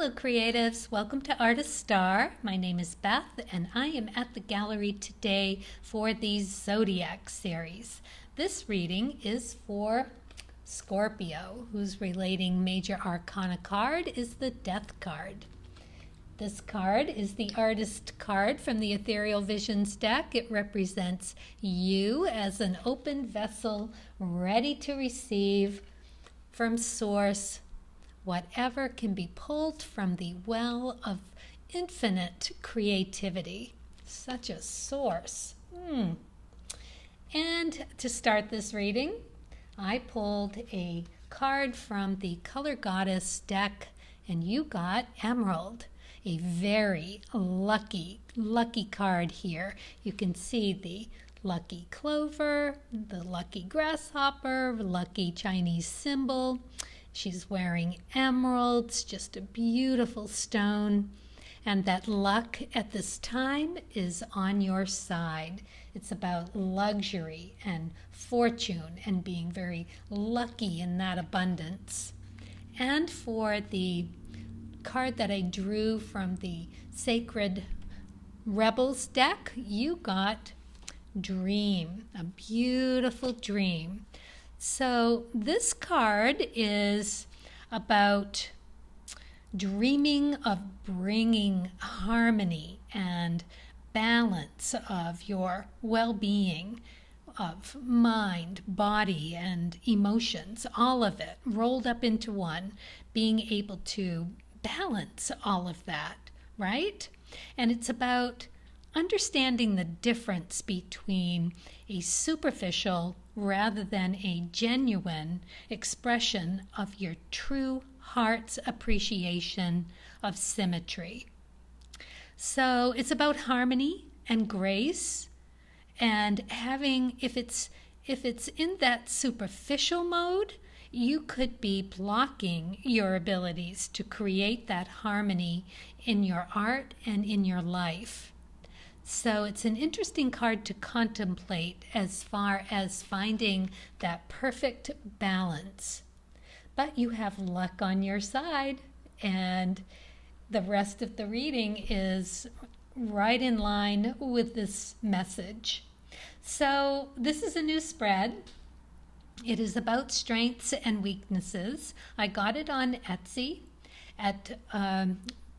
Hello creatives, welcome to Artist Star. My name is Beth and I am at the gallery today for the Zodiac series. This reading is for Scorpio, whose relating major arcana card is the Death card. This card is the artist card from the Ethereal Visions deck. It represents you as an open vessel ready to receive from Source whatever can be pulled from the well of infinite creativity. Such a source. And to start this reading, I pulled a card from the Color Goddess deck, and you got Emerald. A very lucky card here. You can see the lucky clover, the lucky grasshopper, lucky Chinese symbol. She's wearing emeralds, just a beautiful stone. And that luck at this time is on your side. It's about luxury and fortune and being very lucky in that abundance. And for the card that I drew from the Sacred Rebels deck, you got Dream, a beautiful dream. So this card is about dreaming of bringing harmony and balance of your well-being, of mind, body, and emotions, all of it rolled up into one, being able to balance all of that, right? And it's about understanding the difference between a superficial rather than a genuine expression of your true heart's appreciation of symmetry. So it's about harmony and grace, and having, if it's in that superficial mode, you could be blocking your abilities to create that harmony in your art and in your life. So it's an interesting card to contemplate as far as finding that perfect balance. But you have luck on your side, and the rest of the reading is right in line with this message. So this is a new spread. It is about strengths and weaknesses. I got it on Etsy at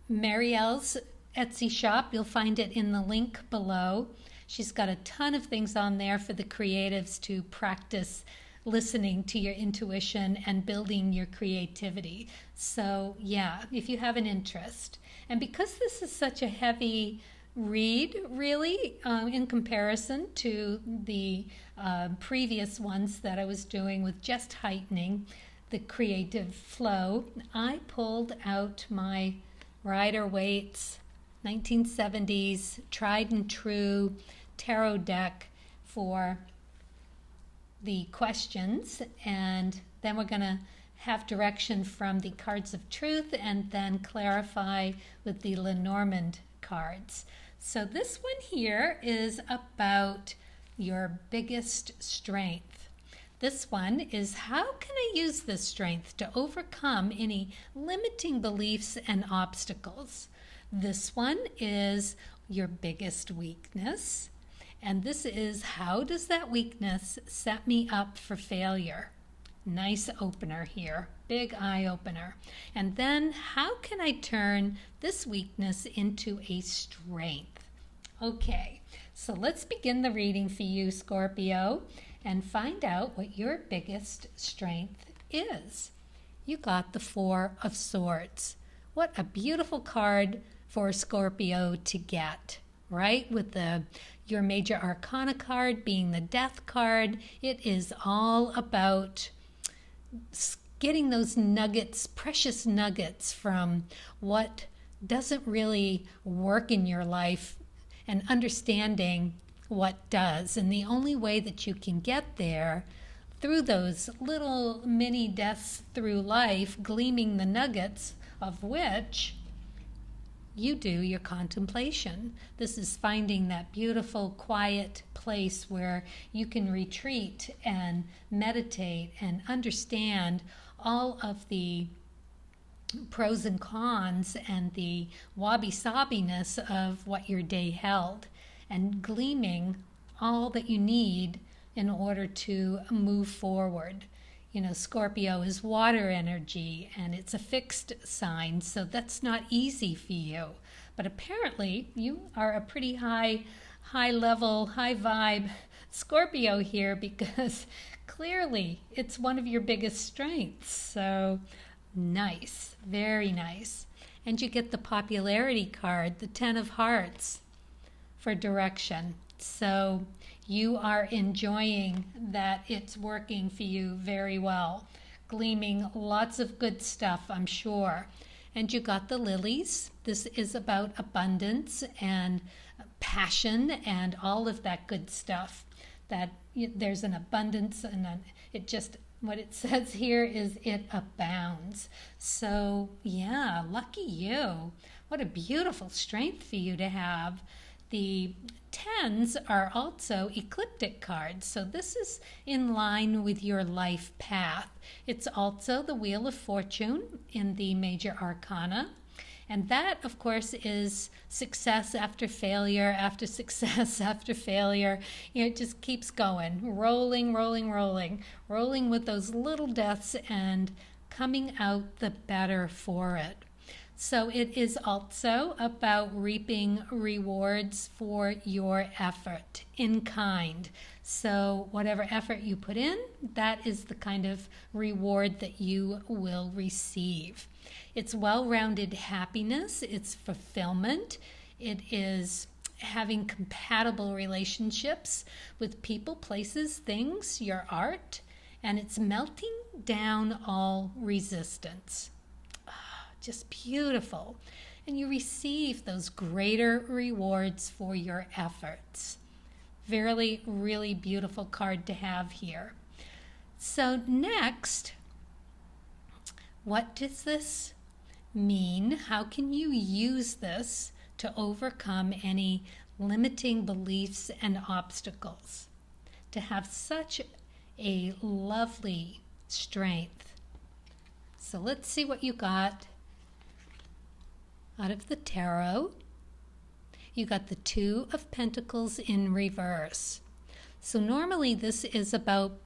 Marielle's Etsy shop. You'll find it in the link below. She's got a ton of things on there for the creatives to practice listening to your intuition and building your creativity. So yeah, if you have an interest. And because this is such a heavy read, really, in comparison to the previous ones that I was doing with just heightening the creative flow, I pulled out my Rider-Waite's 1970s tried and true tarot deck for the questions, and then we're going to have direction from the cards of truth and then clarify with the Lenormand cards. So this one here is about your biggest strength. This one is, how can I use this strength to overcome any limiting beliefs and obstacles? This one is your biggest weakness. And this is, how does that weakness set me up for failure? Nice opener here, big eye opener. And then, how can I turn this weakness into a strength? Okay, so let's begin the reading for you, Scorpio, and find out what your biggest strength is. You got the Four of Swords. What a beautiful card for Scorpio to get, right? With your major arcana card being the Death card. It is all about getting those nuggets, precious nuggets from what doesn't really work in your life and understanding what does. And the only way that you can get there through those little mini deaths through life, gleaming the nuggets of which you do your contemplation. This is finding that beautiful, quiet place where you can retreat and meditate and understand all of the pros and cons and the wabi-sabiness of what your day held, and gleaming all that you need in order to move forward. You know, Scorpio is water energy and it's a fixed sign, so that's not easy for you. But apparently you are a pretty high level, high vibe Scorpio here, because clearly it's one of your biggest strengths. So nice, very nice. And you get the popularity card, the 10 of Hearts, for direction. So you are enjoying that it's working for you very well. Gleaming lots of good stuff, I'm sure. And you got the lilies. This is about abundance and passion and all of that good stuff. That there's an abundance, and what it says here is it abounds. So yeah, lucky you. What a beautiful strength for you to have. The 10s are also ecliptic cards, so this is in line with your life path. It's also the Wheel of Fortune in the major arcana. And that, of course, is success after failure, after success, after failure. You know, it just keeps going, rolling with those little deaths and coming out the better for it. So it is also about reaping rewards for your effort in kind. So whatever effort you put in, that is the kind of reward that you will receive. It's well-rounded happiness, it's fulfillment, it is having compatible relationships with people, places, things, your art, and it's melting down all resistance. Just beautiful. And you receive those greater rewards for your efforts. Really, really beautiful card to have here. So next, what does this mean? How can you use this to overcome any limiting beliefs and obstacles? To have such a lovely strength. So let's see what you got out of the tarot. You got the 2 of Pentacles in reverse. So normally this is about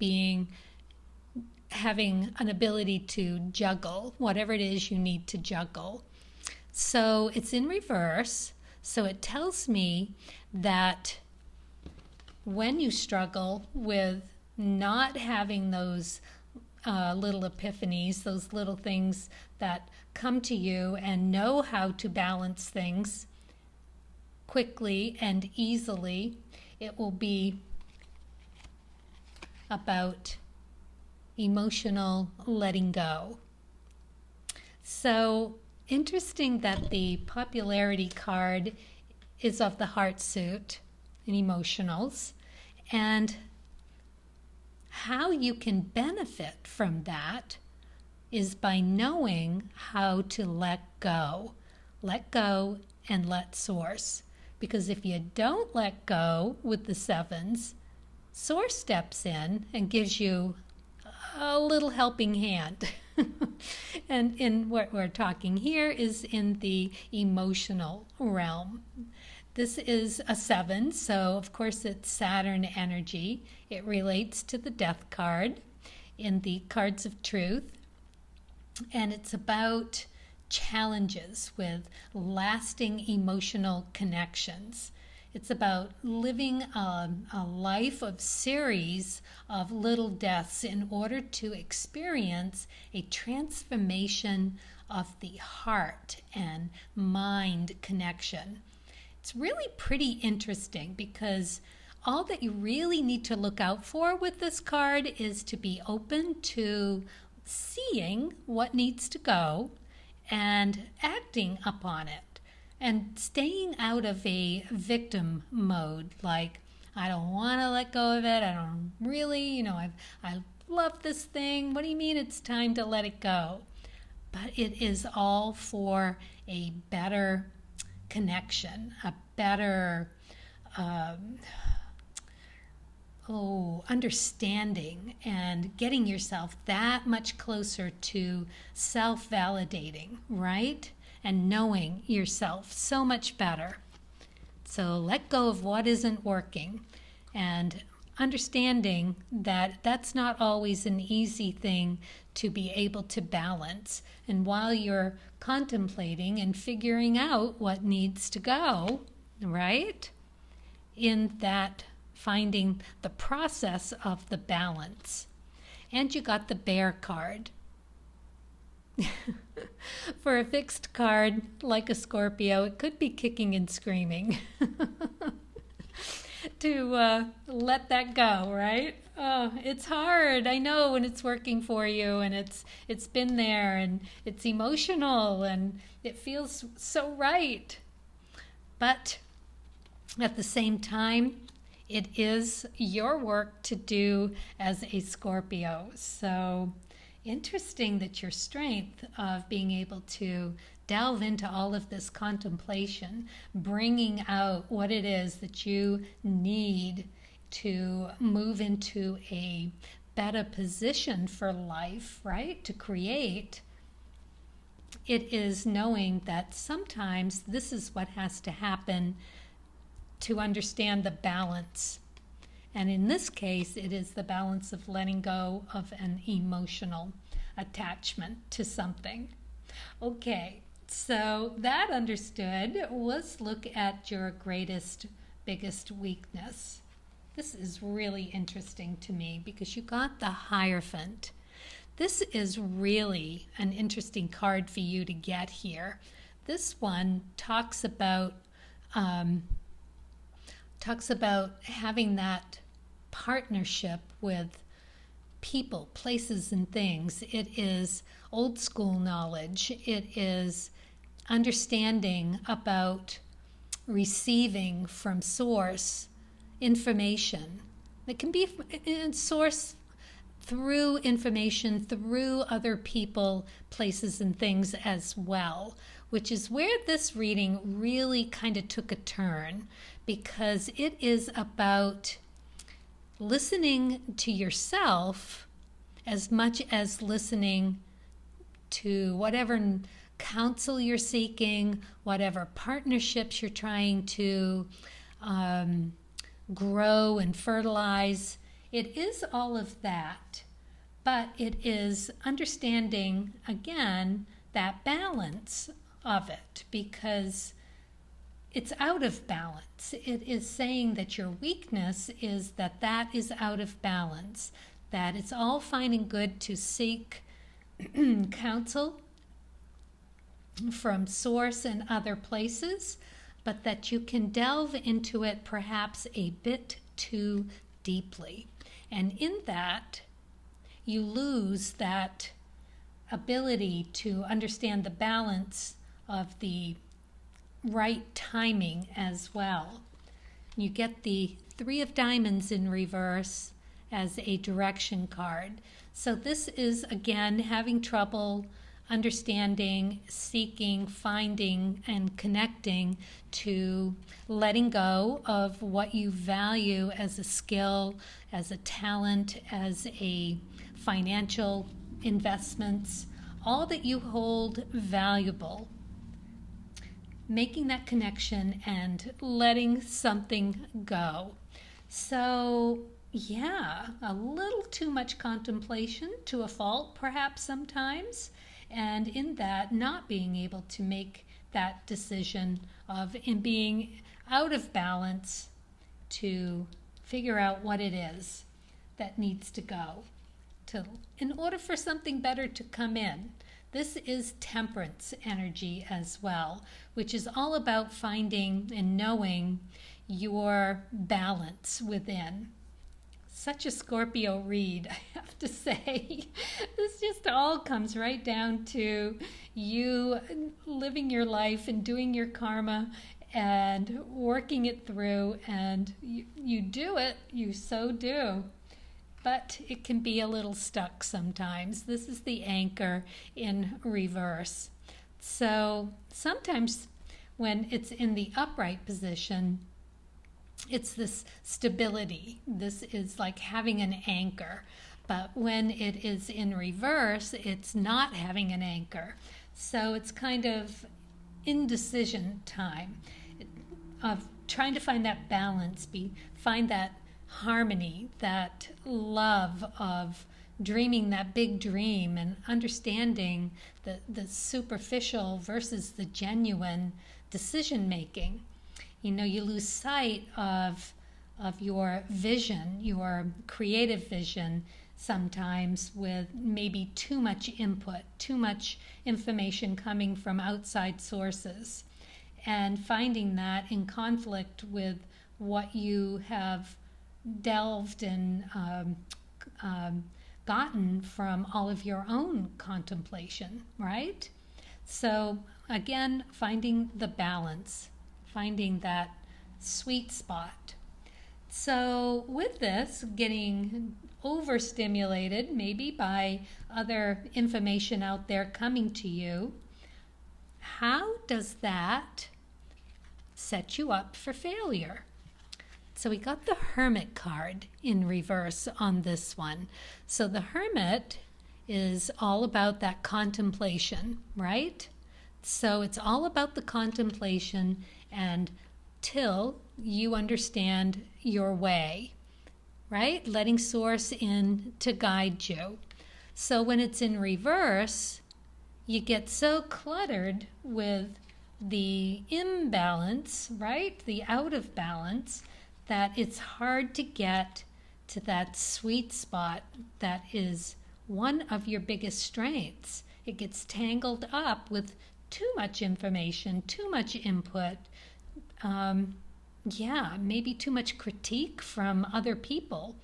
having an ability to juggle whatever it is you need to juggle. So it's in reverse. So it tells me that when you struggle with not having those little epiphanies, those little things that come to you and know how to balance things quickly and easily, it will be about emotional letting go. So interesting that the popularity card is of the heart suit and emotionals, and how you can benefit from that is by knowing how to let go and let source. Because if you don't let go with the 7s, source steps in and gives you a little helping hand. And in what we're talking here is in the emotional realm. This is a 7, so of course it's Saturn energy. It relates to the Death card in the Cards of Truth. And it's about challenges with lasting emotional connections. It's about living a life of series of little deaths in order to experience a transformation of the heart and mind connection. It's really pretty interesting because all that you really need to look out for with this card is to be open to seeing what needs to go and acting upon it, and staying out of a victim mode, like, I don't want to let go of it, I don't really, I love this thing, what do you mean it's time to let it go? But it is all for a better connection, a better understanding and getting yourself that much closer to self-validating, right? And knowing yourself so much better. So let go of what isn't working and understanding that that's not always an easy thing to be able to balance. And while you're contemplating and figuring out what needs to go, right? In that finding the process of the balance. And you got the bear card. For a fixed card like a Scorpio, it could be kicking and screaming to let that go, right? Oh, it's hard. I know when it's working for you and it's been there and it's emotional and it feels so right. But at the same time, it is your work to do as a Scorpio. So interesting that your strength of being able to delve into all of this contemplation, bringing out what it is that you need to move into a better position for life, right? To create. It is knowing that sometimes this is what has to happen to understand the balance. And in this case, it is the balance of letting go of an emotional attachment to something. Okay, so that understood, let's look at your greatest, biggest weakness. This is really interesting to me because you got the Hierophant. This is really an interesting card for you to get here. This one talks about having that partnership with people, places, and things. It is old school knowledge. It is understanding about receiving from source information. It can be source through information, through other people, places, and things as well, which is where this reading really kind of took a turn, because it is about listening to yourself as much as listening to whatever counsel you're seeking, whatever partnerships you're trying to grow and fertilize. It is all of that, but it is understanding, again, that balance of it, because it's out of balance. It is saying that your weakness is that is out of balance, that it's all fine and good to seek counsel from source and other places, but that you can delve into it perhaps a bit too deeply. And in that, you lose that ability to understand the balance of the right timing as well. You get the Three of Diamonds in reverse as a direction card. So this is, again, having trouble understanding, seeking, finding, and connecting to letting go of what you value as a skill, as a talent, as a financial investments, all that you hold valuable. Making that connection and letting something go. So, yeah, a little too much contemplation to a fault, perhaps sometimes, and in that, not being able to make that decision of in being out of balance to figure out what it is that needs to go in order for something better to come in. This is temperance energy as well, which is all about finding and knowing your balance within. Such a Scorpio read, I have to say. This just all comes right down to you living your life and doing your karma and working it through, and you do it, you so do. But it can be a little stuck sometimes. This is the anchor in reverse. So sometimes when it's in the upright position, it's this stability. This is like having an anchor. But when it is in reverse, it's not having an anchor. So it's kind of indecision time of trying to find that balance, find that harmony, that love of dreaming that big dream and understanding the superficial versus the genuine decision making. You lose sight of your vision, your creative vision, sometimes with maybe too much input, too much information coming from outside sources, and finding that in conflict with what you have delved and gotten from all of your own contemplation, right? So again, finding the balance, finding that sweet spot. So with this, getting overstimulated maybe by other information out there coming to you, how does that set you up for failure? So we got the Hermit card in reverse on this one. So the Hermit is all about that contemplation, right? So it's all about the contemplation and till you understand your way, right? Letting Source in to guide you. So when it's in reverse, you get so cluttered with the imbalance, right? The out of balance, that it's hard to get to that sweet spot that is one of your biggest strengths. It gets tangled up with too much information, too much input, maybe too much critique from other people.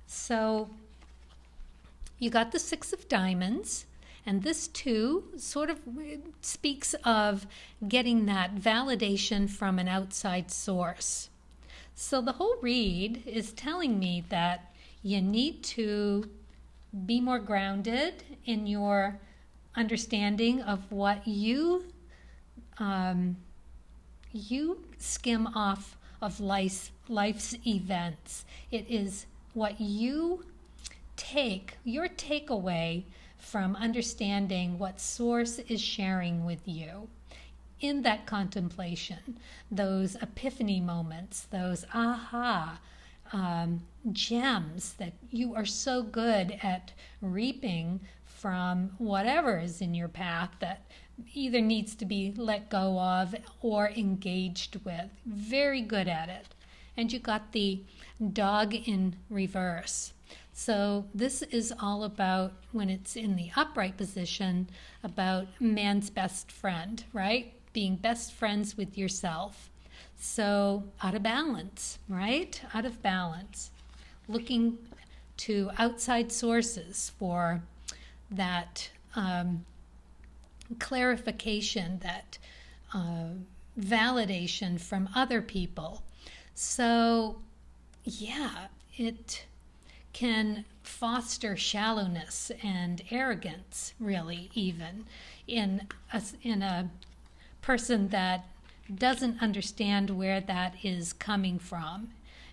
So you got the Six of Diamonds, and this too sort of speaks of getting that validation from an outside source. So the whole read is telling me that you need to be more grounded in your understanding of what you skim off of life's events. It is what you take, your takeaway from understanding what Source is sharing with you in that contemplation, those epiphany moments, those aha gems that you are so good at reaping from whatever is in your path that either needs to be let go of or engaged with. Very good at it. And you got the Dog in reverse. So this is all about, when it's in the upright position, about man's best friend, right? Being best friends with yourself. So out of balance, right? Out of balance. Looking to outside sources for that clarification, that validation from other people. So, yeah, it can foster shallowness and arrogance, really, even in a person that doesn't understand where that is coming from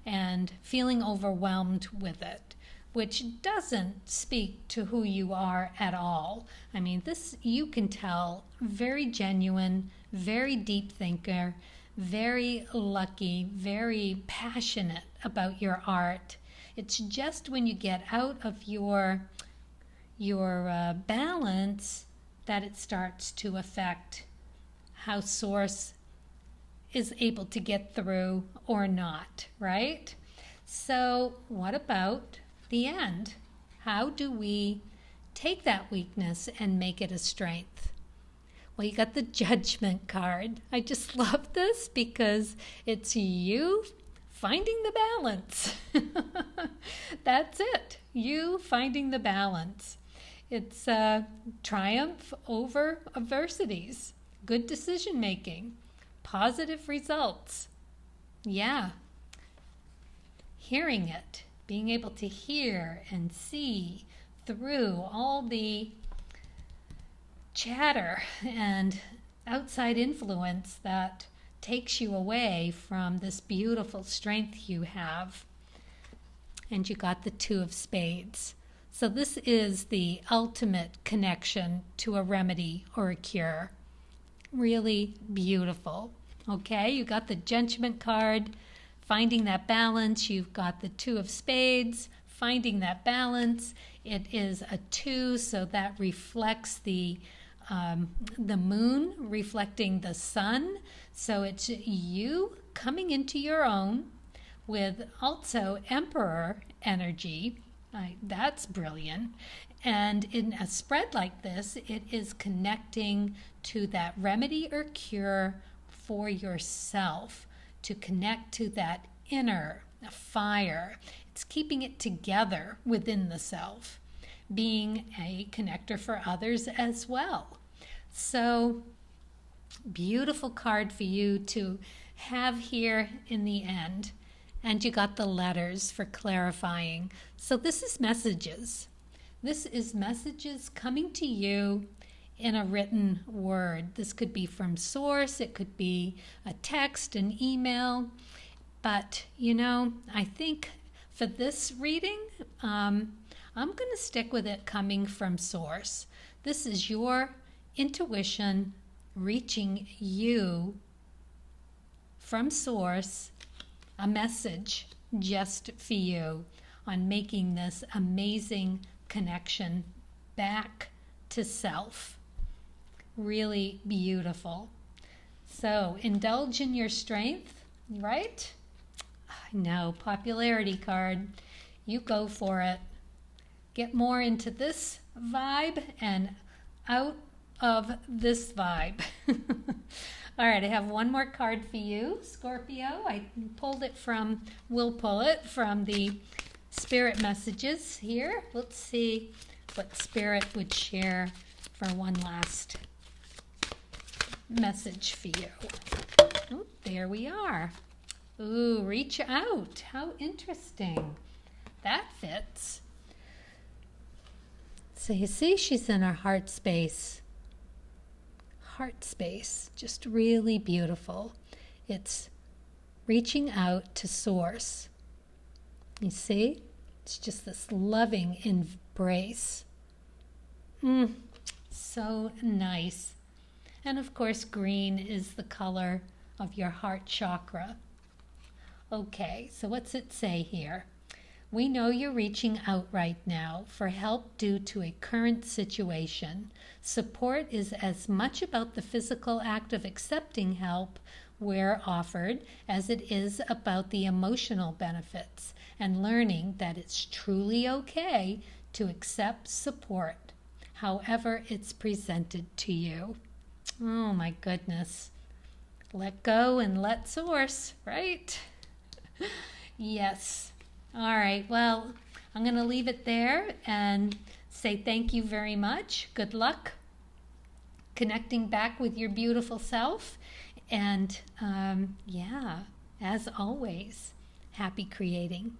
and feeling overwhelmed with it, which doesn't speak to who you are at all. I mean, this, you can tell, very genuine, very deep thinker, very lucky, very passionate about your art. It's just when you get out of your balance that it starts to affect how Source is able to get through or not, right? So what about the end? How do we take that weakness and make it a strength? Well, you got the Judgment card. I just love this because it's you finding the balance. That's it. You finding the balance. It's triumph over adversities, good decision making, positive results. Yeah. Hearing it, being able to hear and see through all the chatter and outside influence that takes you away from this beautiful strength you have. And you got the Two of Spades. So this is the ultimate connection to a remedy or a cure. Really beautiful. Okay, you got the Judgment card, finding that balance. You've got the Two of Spades, finding that balance. It is a 2, so that reflects the moon reflecting the sun. So it's you coming into your own with also Emperor energy. That's brilliant. And in a spread like this, it is connecting to that remedy or cure for yourself, to connect to that inner fire. It's keeping it together within the self, being a connector for others as well. So, beautiful card for you to have here in the end. And you got the letters for clarifying. So this is messages. This is messages coming to you in a written word. This could be from source. It could be a text, an email. But, I think for this reading, I'm going to stick with it coming from source. This is your intuition reaching you from source, a message just for you on making this amazing connection back to self. Really beautiful. So indulge in your strength, right? I know, popularity card. You go for it. Get more into this vibe and out of this vibe. All right, I have one more card for you, Scorpio. I pulled it from, we'll pull it from the Spirit messages here. Let's see what Spirit would share for one last message for you. Oh, there we are. Ooh, reach out. How interesting. That fits. So you see she's in her heart space. Heart space, just really beautiful. It's reaching out to source. You see? It's just this loving embrace. So nice. And of course, green is the color of your heart chakra. Okay, so what's it say here? We know you're reaching out right now for help due to a current situation. Support is as much about the physical act of accepting help where offered as it is about the emotional benefits and learning that it's truly okay to accept support, however it's presented to you. Oh my goodness. Let go and let source, right? Yes. All right, well, I'm going to leave it there and say thank you very much. Good luck connecting back with your beautiful self. And yeah, as always, happy creating.